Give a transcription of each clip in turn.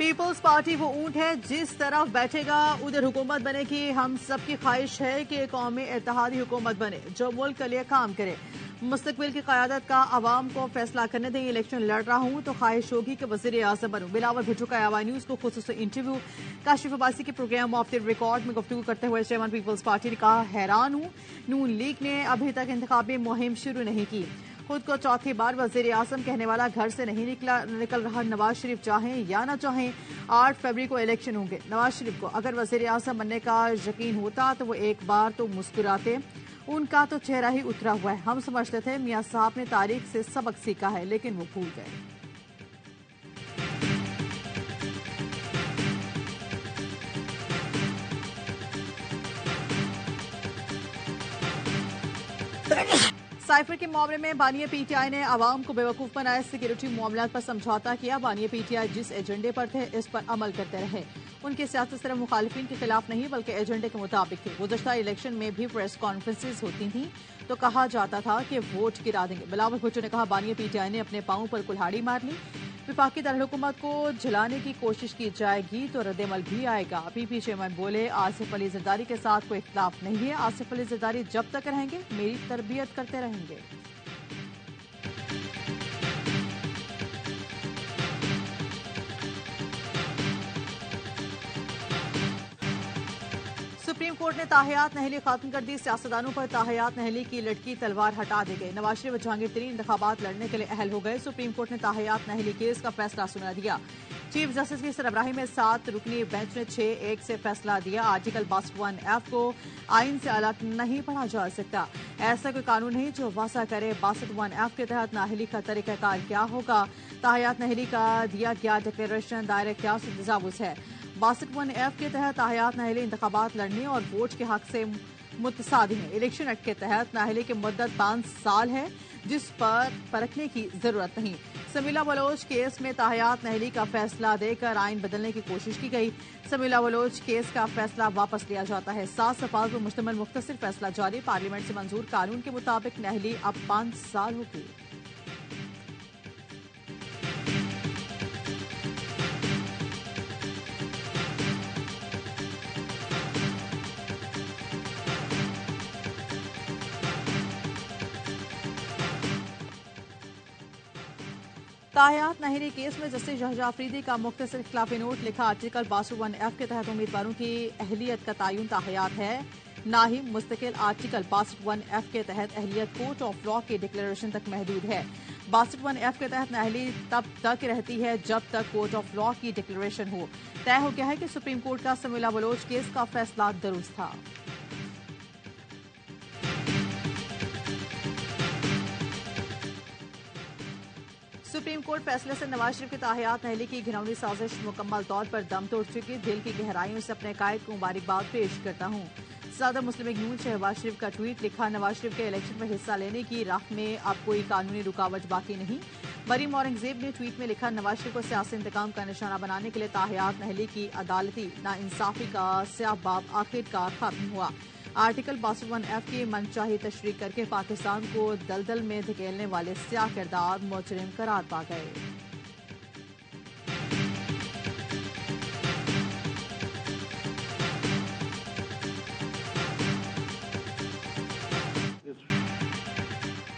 Peoples party वो ऊंट है जिस तरफ बैठेगा उधर हुकूमत बने की हम सबकी ख्वाहिश है कि कौमी इत्तेहादी हुकूमत बने जो मुल्क के लिए काम करे। मुस्तकबिल की क़यादत का आवाम को फैसला करने दें। इलेक्शन लड़ रहा हूं तो ख्वाहिश होगी कि वज़ीर आज़म बनूं। बिलावल भुट्टो का आवाज़ न्यूज़ को खुसूसी इंटरव्यू। काशिफ अब्बासी के प्रोग्राम ऑफ द रिकॉर्ड में गुफ्तगू करते हुए चेयरमैन पीपल्स पार्टी ने कहा, हैरान हूं नून लीग ने अभी तक इंतखाबी मुहिम शुरू नहीं की। खुद को चौथी बार वज़ीर आज़म कहने वाला घर से नहीं निकल रहा। नवाज शरीफ चाहें या ना चाहें 8 फरवरी को इलेक्शन होंगे। नवाज शरीफ को अगर वज़ीर आज़म बनने का यकीन होता तो वो एक बार तो मुस्कुराते। उनका तो चेहरा ही उतरा हुआ है। हम समझते थे मियां साहब ने तारीख से सबक सीखा है, लेकिन वो भूल गए। साइफर के मामले में बानिया पीटीआई ने आवाम को बेवकूफ बनाया। सिक्योरिटी मामलों पर समझौता किया। बानिया पीटीआई जिस एजेंडे पर थे इस पर अमल करते रहे। उनकी सियासत सिर्फ मुखालिफिन के खिलाफ नहीं बल्कि एजेंडे के मुताबिक थी। गुज़श्ता इलेक्शन में भी प्रेस कॉन्फ्रेंसेज होती थी तो कहा जाता था कि वोट गिरा देंगे। बिलावल भुट्टो ने कहा, बानिया पीटीआई ने अपने पांव पर कुल्हाड़ी मार ली। विफाकी दारुलहुकूमत को झुलाने की कोशिश की जाएगी तो रद्दमल भी आएगा। पीपी चेयरमैन बोले, आसिफ अली जरदारी के साथ कोई इख्तिलाफ नहीं है। आसिफ अली जरदारी जब तक रहेंगे मेरी तरबियत करते रहेंगे। सुप्रीम कोर्ट ने ताहयात नहली खत्म कर दी। सियासतदानों पर ताहयात नहली की लटकी तलवार हटा दी गई। नवाज शरीफ जहांगीर तरीन इंतखाबात लड़ने के लिए अहल हो गए। सुप्रीम कोर्ट ने ताहयात नहली केस का फैसला सुना दिया। चीफ जस्टिस की सरबराही में 7 रुकनी बेंच ने 6-1 से फैसला दिया। आर्टिकल 62(1)(f) को आइन से अलग नहीं पढ़ा जा सकता। ऐसा कोई कानून नहीं जो वसा करे। 62(1)(f) के तहत नाहली का तरीकाकार क्या होगा। ताहयात नहली का दिया गया डिक्लेरेशन दायरे इख्तियार से तजावुज है। 62(1)(f) के तहत ताहयात नहली इंतखाबात लड़ने और वोट के हक से मुतसादी है। इलेक्शन एक्ट के तहत नाहली की मुद्दत 5 साल है जिस पर परखने की जरूरत नहीं। समीला बलोच केस में ताहयात नहली का फैसला देकर आइन बदलने की कोशिश की गई। समीला बलोच केस का फैसला वापस लिया जाता है। 7 सफात पर मुश्तमिल मुख्तसर फैसला जारी। पार्लियामेंट से मंजूर कानून के मुताबिक नहली अब 5 साल होगी। ताहयात नहरी केस में जस्टिस शहजाद अफरीदी का मुख्तसर खिलाफी नोट लिखा। आर्टिकल 62(1)(f) के तहत उम्मीदवारों की अहलियत का तयन ताहयात है ना ही मुस्तकिल। आर्टिकल 62(1)(f) के तहत अहलियत कोर्ट ऑफ लॉ के डिक्लेरेशन तक महदूद है। 62(1)(f) के तहत अहली तब तक रहती है जब तक कोर्ट ऑफ लॉ की डिक्लेरेशन हो। तय हो गया है कि सुप्रीम कोर्ट का समीला बलोच केस का फैसला दुरुस्त था। सुप्रीम कोर्ट फैसले से नवाज शरीफ की ताहयात नहली की घिनौनी साजिश मुकम्मल तौर पर दम तोड़ चुकी। दिल की गहराइयों से अपने कायद को मुबारकबाद पेश करता हूँ। सदर मुस्लिम लीग नून शहबाज शरीफ का ट्वीट लिखा। नवाज शरीफ के इलेक्शन में हिस्सा लेने की राह में अब कोई कानूनी रुकावट बाकी नहीं। मरीम औरंगजेब ने ट्वीट में लिखा, नवाज शरीफ को सियासी इंतकाम का निशाना बनाने के लिए ताहयात नहली की अदालती नाइंसाफी का स्याह बाब आखिरकार खत्म हुआ। आर्टिकल 62(1)(f) की मनचाही तशरीह करके पाकिस्तान को दलदल में धकेलने वाले स्याह किरदार मुजरिम करार पा गए।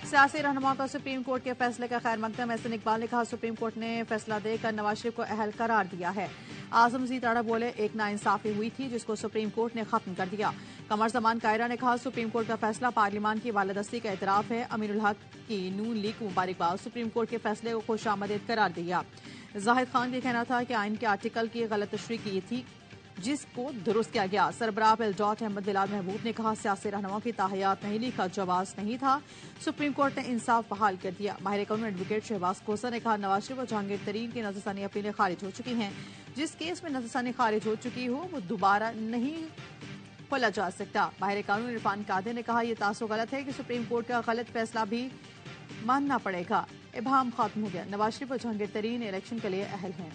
सियासी रहनुमाओं का सुप्रीम कोर्ट के फैसले का खैर मकदम। एहसन इकबाल ने कहा, सुप्रीम कोर्ट ने फैसला देकर नवाज शरीफ को अहल करार दिया है। आजम जी ताड़ा बोले, एक नाइंसाफी हुई थी जिसको सुप्रीम कोर्ट ने खत्म कर दिया। कमर जमान कायरा ने कहा, सुप्रीम कोर्ट का फैसला पार्लियामान की वालदस्ती का एतराफ है। अमीरुल हक की नून लीग को मुबारकबाद। सुप्रीम कोर्ट के फैसले को खुशामदीद करार दिया। जाहिद खान का कहना था कि आइन के आर्टिकल की गलत तशरीह की थी जिसको दुरुस्त किया गया। सरबराह एलडॉट अहमद बिलाल महबूब ने कहा, सियासी रहनुमाओं की ताहयात नहली का जवाब नहीं था। सुप्रीम कोर्ट ने इंसाफ बहाल कर दिया। माहिर कानून एडवोकेट शहबाज खोसा ने कहा, नवाज शरीफ और जहांगीर तरीन की नजरसानी अपीलें खारिज हो चुकी हैं। जिस केस में नजरसानी खारिज हो चुकी हो वो दोबारा नहीं खोला जा सकता। माहिर कानून इरफान कादिर ने कहा, यह तासुर गलत है कि सुप्रीम कोर्ट का गलत फैसला भी मानना पड़ेगा। इबहम खत्म हो गया। नवाज शरीफ और जहांगीर तरीन इलेक्शन के लिए अहल हैं।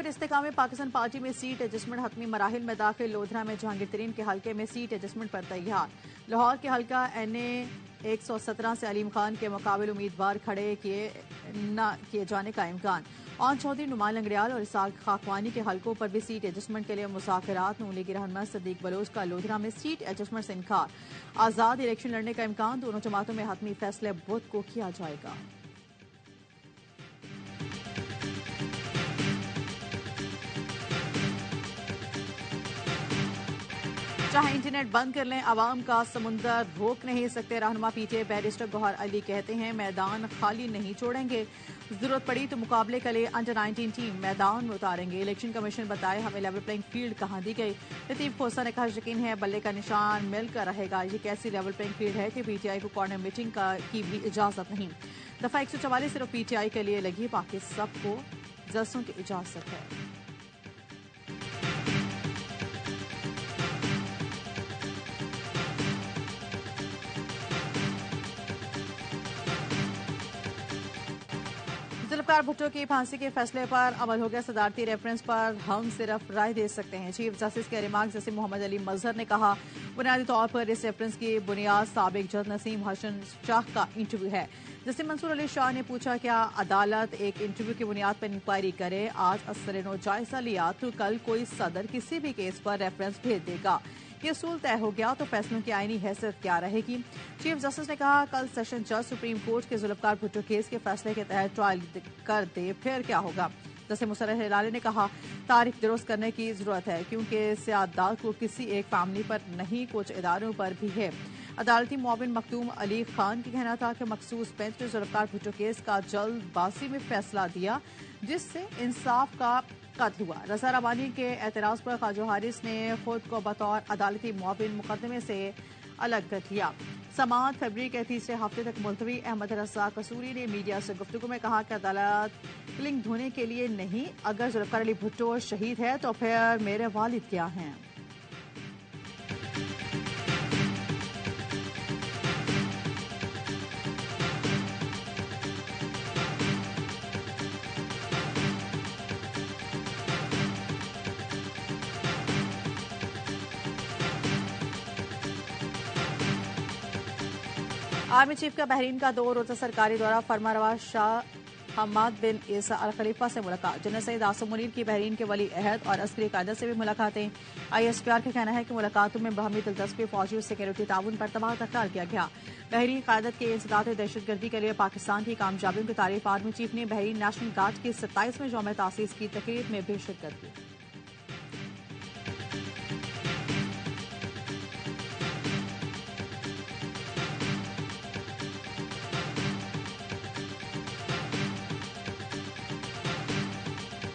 जमात इस्तेकाम पाकिस्तान पार्टी में सीट एडजस्टमेंट हतमी मराहिल में दाखिल। लोधरा में जहांगीर तरीन के हल्के में सीट एडजस्टमेंट पर तैयार। लाहौर के हल्का NA 117 से अलीम खान के मुकाबले उम्मीदवार खड़े किए जाने का इम्कान। ऑन चौधरी, नुमान लंगड़ियाल और इसाक खाकवानी के हल्कों पर भी सीट एडजस्टमेंट के लिए मुज़ाकरात। नून लीगी रहनुमा सदीक बलोच का लोधरा में सीट एडजस्टमेंट से इनकार। आज़ाद इलेक्शन लड़ने का इम्कान। दोनों जमातों में हतमी फैसले बुध को किया जाएगा। चाहे इंटरनेट बंद कर लें, आवाम का समुंदर रोक नहीं सकते। रहनुमा PTA बैरिस्टर गौहर अली कहते हैं, मैदान खाली नहीं छोड़ेंगे। जरूरत पड़ी तो मुकाबले के लिए अंडर-19 टीम मैदान में उतारेंगे। इलेक्शन कमीशन बताए हमें लेवल प्लेइंग फील्ड कहां दी गई। लतीफ खोसा ने कहा, यकीन है बल्ले का निशान मिलकर रहेगा। ये कैसी लेवल प्लेइंग फील्ड है कि PTI को कॉर्नर मीटिंग की भी इजाजत नहीं। दफा 144 सिर्फ PTI के लिए लगी, बाकी सबको जलसों की इजाजत है। जुल्फकार भुट्टो की फांसी के फैसले पर अमल हो गया। सदारती रेफरेंस पर हम सिर्फ राय दे सकते हैं। चीफ जस्टिस के रिमार्क जस्टिस मोहम्मद अली मजहर ने कहा, बुनियादी तौर पर इस रेफरेंस की बुनियाद साबिक जज नसीम हसन शाह का इंटरव्यू है। जस्टिस मंसूर अली शाह ने पूछा, क्या अदालत एक इंटरव्यू की बुनियाद पर इंक्वायरी करे? आज असर-ए-नौ जायजा लिया तो कल कोई सदर किसी भी केस पर रेफरेंस भेज देगा। ये असूल तय हो गया तो फैसलों की आईनी हैसियत क्या रहेगी? चीफ जस्टिस ने कहा, कल सेशन जज सुप्रीम कोर्ट के जुल्फकार भुट्टो केस के फैसले के तहत ट्रायल कर दे, फिर क्या होगा? जैसे मुसर्रह हिलाली ने कहा, तारीख दुरुस्त करने की जरूरत है क्योंकि सियासत को किसी एक फैमिली पर नहीं, कुछ इदारों पर भी है। अदालती मुआविन मखदूम अली खान का कहना था कि मखसूस बेंच ने जुल्फकार भुट्टो केस का जल्दबाजी में फैसला दिया जिससे इंसाफ का कत्ल हुआ। रजा रबानी के एतराज पर खाजो हारिस ने खुद को बतौर अदालती मुआविन मुकदमे से अलग कर लिया। समाअत फरवरी के तीसरे हफ्ते तक मुलतवी। अहमद रजा कसूरी ने मीडिया से गुफ्तगू में कहा कि अदालत क्लिंग धोने के लिए नहीं, अगर जुल्फकार अली भुट्टो शहीद है तो फिर मेरे वालिद क्या हैं? आर्मी चीफ का बहरीन का 2 रोजा सरकारी दौरा। फरमारवा शाह हमाद बिन ईसा अल खलीफा से मुलाकात। जनरल सईद आसिम मुनीर की बहरीन के वली अहद और अस्करी कायदत से भी मुलाकातें। ISPR का कहना है कि मुलाकातों में बाहमी दिलचस्पी, फौजी और सिक्योरिटी ताउन पर तबादला ख्याल किया गया। बहरीन कायदत के इंसदाद दहशतगर्दी के लिए पाकिस्तान की कामयाबियों की तारीफ। आर्मी चीफ ने बहरीन नेशनल गार्ड की 27वें यौम तासीस की तकरीब में भी शिरकत की।